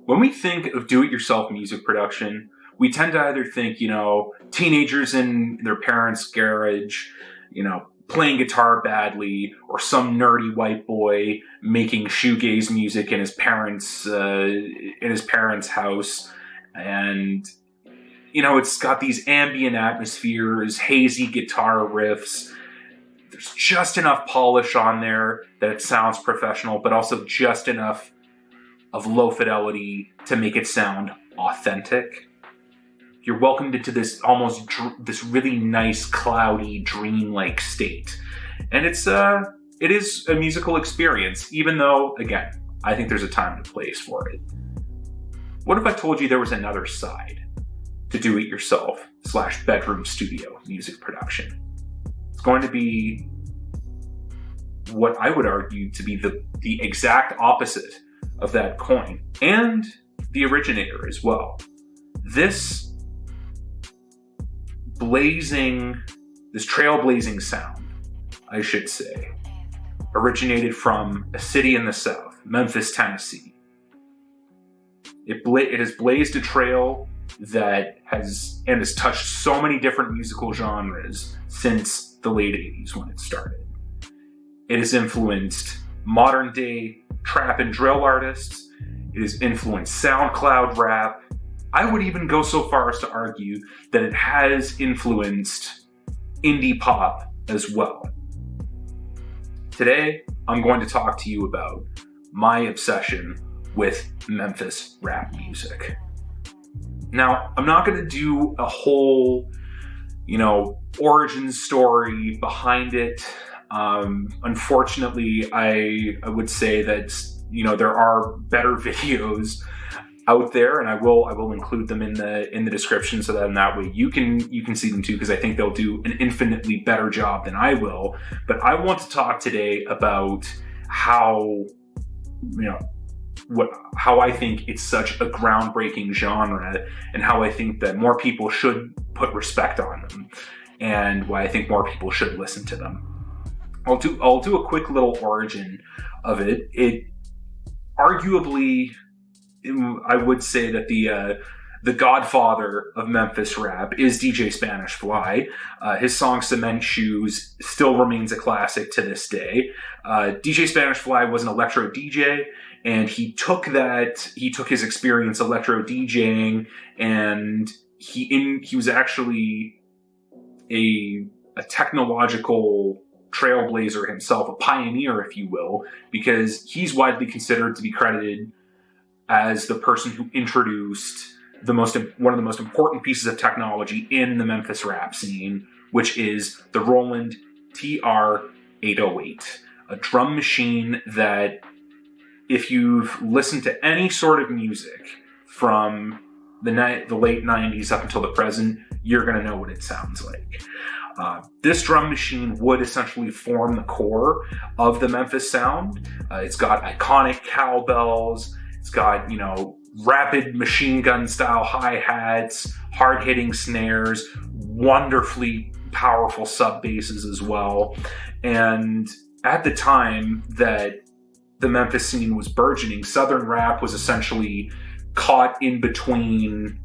When we think of do-it-yourself music production, we tend to either think, teenagers in their parents' garage, playing guitar badly, or some nerdy white boy making shoegaze music in his parents' house, and it's got these ambient atmospheres, hazy guitar riffs. There's just enough polish on there that it sounds professional, but also just enough of low fidelity to make it sound authentic. You're welcomed into this this really nice, cloudy, dreamlike state. And it is a musical experience, even though, again, I think there's a time and a place for it. What if I told you there was another side to do-it-yourself / bedroom studio music production? It's going to be what I would argue to be the exact opposite of that coin, and the originator as well. This trailblazing sound, I should say, originated from a city in the South, Memphis, Tennessee. It has blazed a trail that has touched so many different musical genres since the late 80s when it started. It has influenced modern day trap and drill artists. It has influenced SoundCloud rap. I would even go so far as to argue that it has influenced indie pop as well. Today, I'm going to talk to you about my obsession with Memphis rap music. Now, I'm not going to do a whole, origin story behind it. Unfortunately, I would say that, there are better videos out there, and I will include them in the description so that in that way you can see them too, because I think they'll do an infinitely better job than I will. But I want to talk today about how I think it's such a groundbreaking genre, and how I think that more people should put respect on them, and why I think more people should listen to them. I'll do a quick little origin of it. It arguably, I would say that the godfather of Memphis rap is DJ Spanish Fly. His song Cement Shoes still remains a classic to this day. DJ Spanish Fly was an electro DJ, and he took his experience electro DJing, and he was actually a technological trailblazer himself, a pioneer, if you will, because he's widely considered to be credited as the person who introduced one of the most important pieces of technology in the Memphis rap scene, which is the Roland TR-808, a drum machine that, if you've listened to any sort of music from the late 90s up until the present, you're going to know what it sounds like. This drum machine would essentially form the core of the Memphis sound. It's got iconic cowbells. It's got, rapid machine gun style hi-hats, hard-hitting snares, wonderfully powerful sub basses as well. And at the time that the Memphis scene was burgeoning, Southern rap was essentially caught in between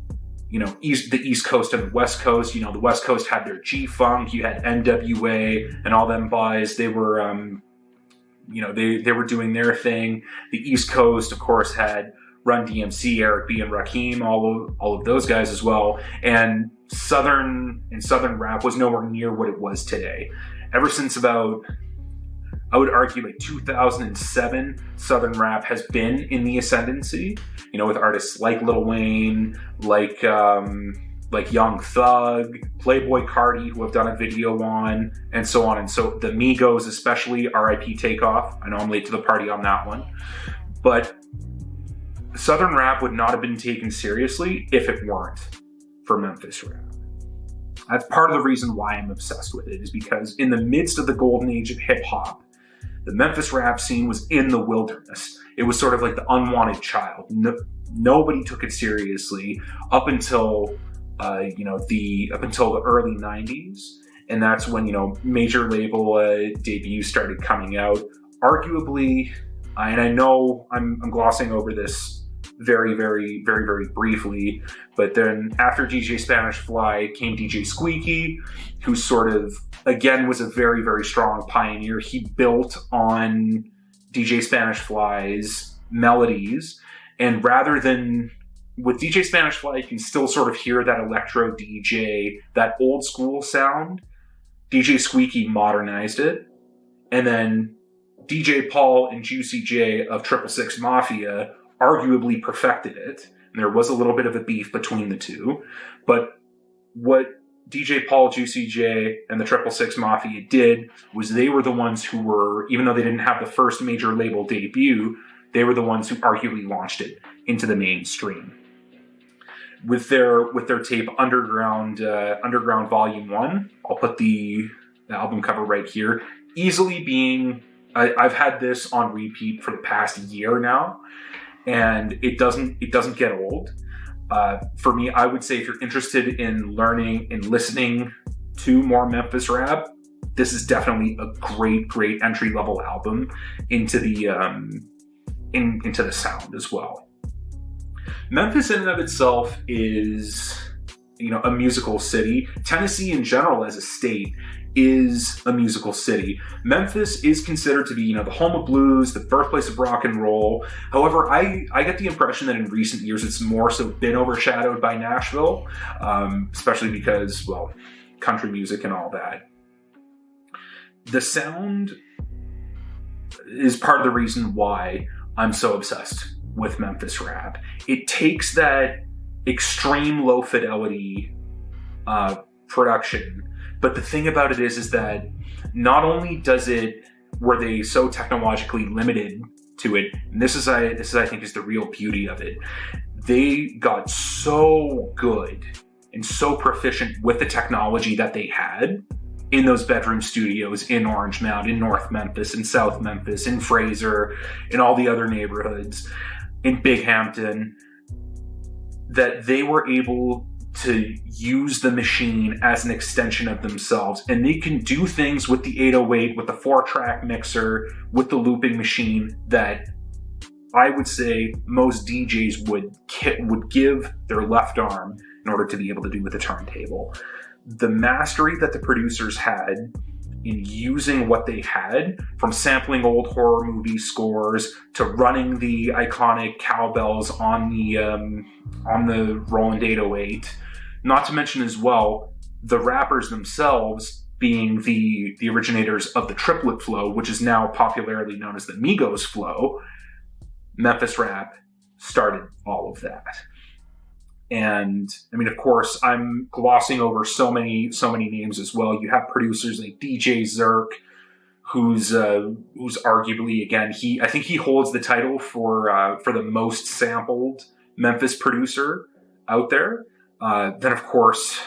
the East Coast and the West Coast. The West Coast had their G-Funk, you had NWA and all them guys. They were, they were doing their thing. The East Coast, of course, had Run DMC, Eric B. and Rakim, all of those guys as well. And Southern rap was nowhere near what it was today. Ever since about, I would argue, like 2007, Southern rap has been in the ascendancy, with artists like Lil Wayne, like Young Thug, Playboi Carti, who have done a video on, and so on. And so the Migos, especially, RIP Takeoff. I know I'm late to the party on that one. But Southern rap would not have been taken seriously if it weren't for Memphis rap. That's part of the reason why I'm obsessed with it, is because in the midst of the golden age of hip hop, the Memphis rap scene was in the wilderness. It was sort of like the unwanted child. Nobody took it seriously up until the early 90s, and that's when major label debuts started coming out. Arguably, and I know I'm glossing over this very, very, very, very briefly. But then after DJ Spanish Fly came DJ Squeaky, who sort of, again, was a very, very strong pioneer. He built on DJ Spanish Fly's melodies, and rather than, with DJ Spanish Fly, you can still sort of hear that electro DJ, that old school sound. DJ Squeaky modernized it, and then DJ Paul and Juicy J of 666 Mafia arguably perfected it. And there was a little bit of a beef between the two. But what DJ Paul, Juicy J, and the 666 Mafia did was they were the ones who were, even though they didn't have the first major label debut, they were the ones who arguably launched it into the mainstream. With their tape Underground Volume 1, I'll put the album cover right here, easily being, I've had this on repeat for the past year now, and it doesn't get old. For me, I would say if you're interested in learning and listening to more Memphis rap, this is definitely a great entry-level album into the into the sound as well. Memphis in and of itself is, a musical city. Tennessee in general as a state is a musical city. Memphis is considered to be, the home of blues, the birthplace of rock and roll. However, I get the impression that in recent years it's more so been overshadowed by Nashville, especially because, well, country music and all that. The sound is part of the reason why I'm so obsessed with Memphis rap. It takes that extreme low fidelity production, but the thing about it is that not only were they so technologically limited to it, and this is I think is the real beauty of it, they got so good and so proficient with the technology that they had in those bedroom studios in Orange Mound, in North Memphis, in South Memphis, in Fraser, in all the other neighborhoods, in Binghamton, that they were able to use the machine as an extension of themselves. And they can do things with the 808, with the 4-track mixer, with the looping machine that I would say most DJs would give their left arm in order to be able to do with the turntable. The mastery that the producers had in using what they had, from sampling old horror movie scores to running the iconic cowbells on the Roland 808, not to mention as well the rappers themselves being the originators of the triplet flow, which is now popularly known as the Migos flow. Memphis rap started all of that. And I mean, of course, I'm glossing over so many names as well. You have producers like DJ Zerk, who's arguably, again, I think he holds the title for the most sampled Memphis producer out there. Then, of course,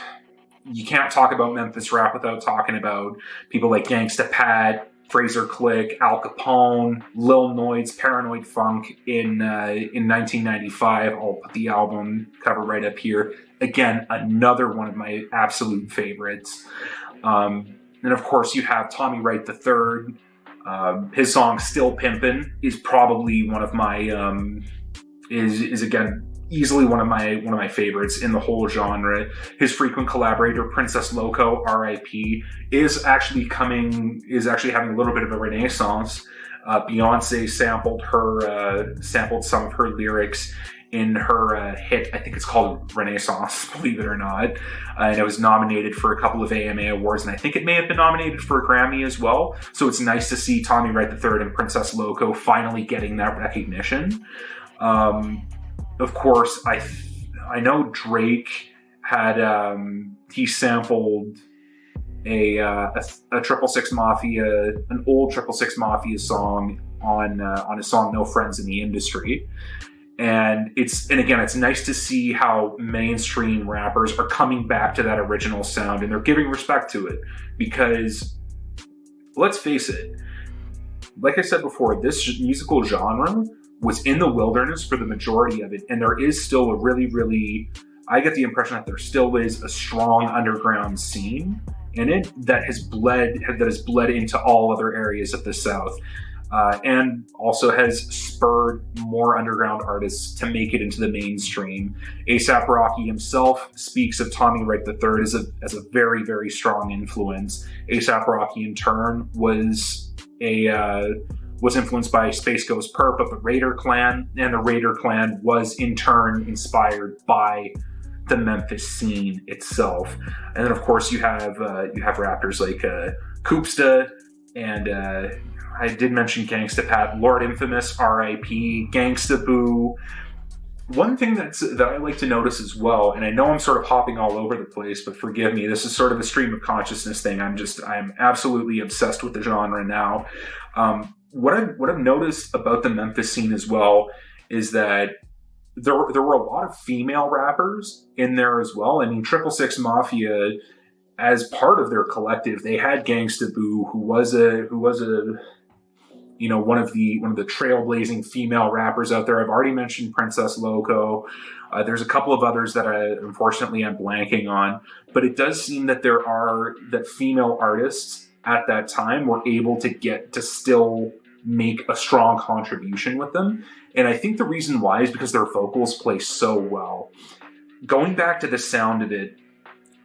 you can't talk about Memphis rap without talking about people like Gangsta Pat, Fraser Click, Al Capone, Lil Noid's Paranoid Funk in 1995. I'll put the album cover right up here. Again, another one of my absolute favorites. And of course, you have Tommy Wright III. His song "Still Pimpin'" is probably one of my is again easily one of my favorites in the whole genre. His frequent collaborator, Princess Loco, R.I.P., is actually having a little bit of a renaissance. Beyonce sampled some of her lyrics in her hit, I think it's called Renaissance, believe it or not. And it was nominated for a couple of AMA awards, and I think it may have been nominated for a Grammy as well. So it's nice to see Tommy Wright III and Princess Loco finally getting that recognition. Of course, I know Drake had he sampled a 666 Mafia, an old 666 Mafia song on his song "No Friends in the Industry," and again it's nice to see how mainstream rappers are coming back to that original sound and they're giving respect to it, because let's face it, like I said before, this musical genre was in the wilderness for the majority of it, and there is still a really, I get the impression that there still is a strong underground scene in it that has bled into all other areas of the South. and also has spurred more underground artists to make it into the mainstream. A$AP Rocky himself speaks of Tommy Wright III as a very, very strong influence. A$AP Rocky, in turn, was influenced by Space Ghost Perp of the Raider Clan, and the Raider Clan was in turn inspired by the Memphis scene itself. And then, of course, you have rappers like Koopsta, and I did mention Gangsta Pat, Lord Infamous, R.I.P., Gangsta Boo. One thing that I like to notice as well, and I know I'm sort of hopping all over the place, but forgive me, this is sort of a stream of consciousness thing. I'm absolutely obsessed with the genre now. What I've noticed about the Memphis scene as well is that there were a lot of female rappers in there as well. I mean, 666 Mafia, as part of their collective, they had Gangsta Boo, who was a one of the trailblazing female rappers out there. I've already mentioned Princess Loco. There's a couple of others that unfortunately I'm blanking on, but it does seem that that female artists at that time were able to still make a strong contribution with them. And I think the reason why is because their vocals play so well. Going back to the sound of it,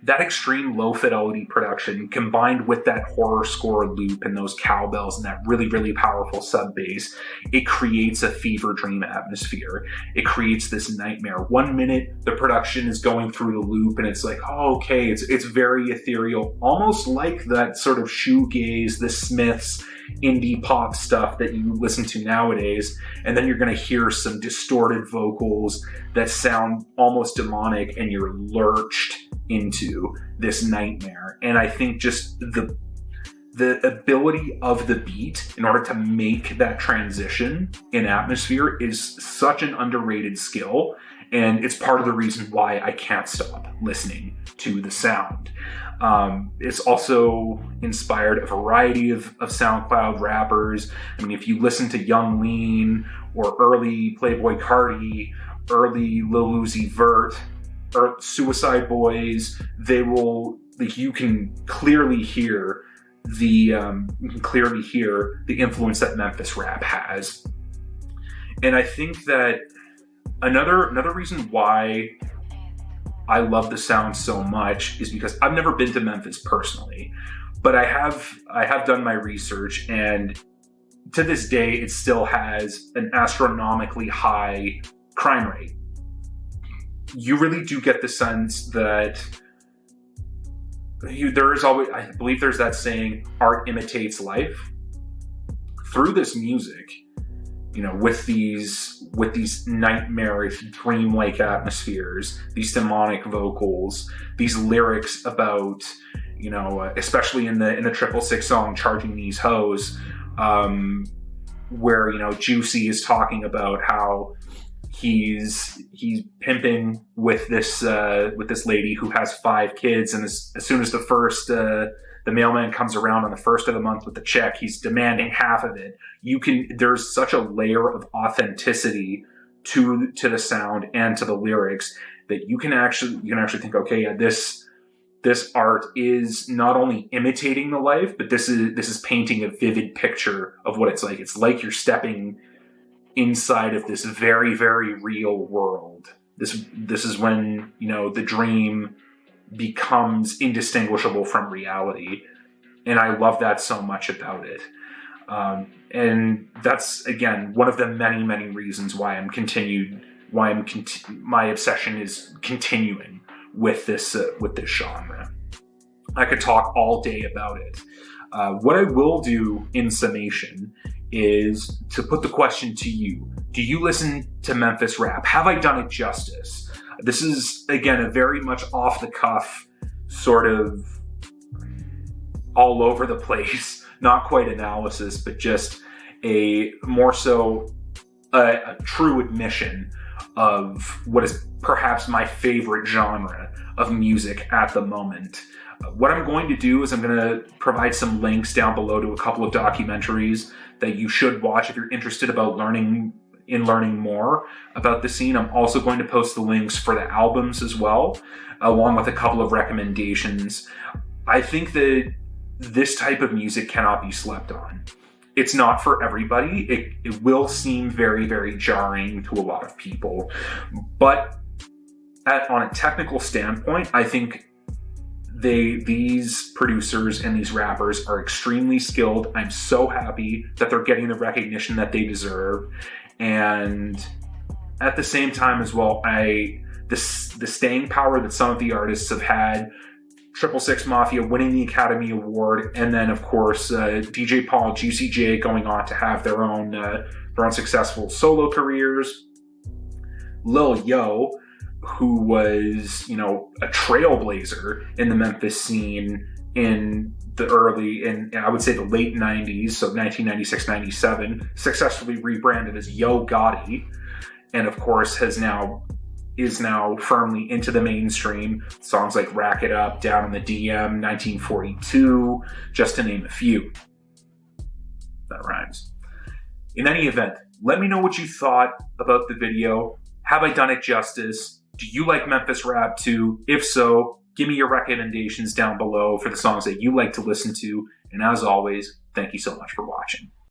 that extreme low fidelity production combined with that horror score loop and those cowbells and that really, really powerful sub bass, it creates a fever dream atmosphere. It creates this nightmare. 1 minute the production is going through the loop and it's like, oh, okay, it's very ethereal, almost like that sort of shoegaze, the Smiths, indie pop stuff that you listen to nowadays. And then you're going to hear some distorted vocals that sound almost demonic, and you're lurched into this nightmare. And I think just the ability of the beat in order to make that transition in atmosphere is such an underrated skill, and it's part of the reason why I can't stop listening to the sound. It's also inspired a variety of SoundCloud rappers. I mean, if you listen to Young Lean or early Playboi Carti, early Lil Uzi Vert, or Suicide Boys, you can clearly hear the influence that Memphis rap has. And I think that another reason why I love the sound so much is because I've never been to Memphis personally, but I have done my research, and to this day it still has an astronomically high crime rate. You really do get the sense that there is always, I believe there's that saying, art imitates life. Through this music, with these nightmarish, dreamlike atmospheres, these demonic vocals, these lyrics about, especially in the 666 song, Charging These Hoes, where, Juicy is talking about how he's pimping with this lady who has 5 kids, and as soon as the mailman comes around on the first of the month with the check, he's demanding half of it. There's such a layer of authenticity to the sound and to the lyrics that you can actually think, okay, yeah, this art is not only imitating the life, but this is painting a vivid picture of what it's like. It's like you're stepping inside of this very, very real world. This is when, the dream becomes indistinguishable from reality. And I love that so much about it. And that's, again, one of the many, many reasons why my obsession is continuing with this genre. I could talk all day about it. What I will do in summation is to put the question to you. Do you listen to Memphis rap? Have I done it justice? This is, again, a very much off-the-cuff, sort of all over the place, not quite analysis, but just a more so a true admission of what is perhaps my favorite genre of music at the moment. What I'm going to do is I'm going to provide some links down below to a couple of documentaries that you should watch if you're interested about learning more about the scene. I'm also going to post the links for the albums as well, along with a couple of recommendations. I think that this type of music cannot be slept on. it's not for everybody. It will seem very, very jarring to a lot of people. But on a technical standpoint, I think these producers and these rappers are extremely skilled. I'm so happy that they're getting the recognition that they deserve. And at the same time as well, the staying power that some of the artists have had, 666 Mafia winning the Academy Award, and then of course DJ Paul, Juicy J going on to have their own successful solo careers. Lil Yo, who was, you know, a trailblazer in the Memphis scene in the I would say the late 90s, so 1996, 97, successfully rebranded as Yo Gotti, and of course is now firmly into the mainstream. Songs like Rack It Up, Down in the DM, 1942, just to name a few. That rhymes. In any event, let me know what you thought about the video. Have I done it justice? Do you like Memphis rap too? If so, give me your recommendations down below for the songs that you like to listen to. And as always, thank you so much for watching.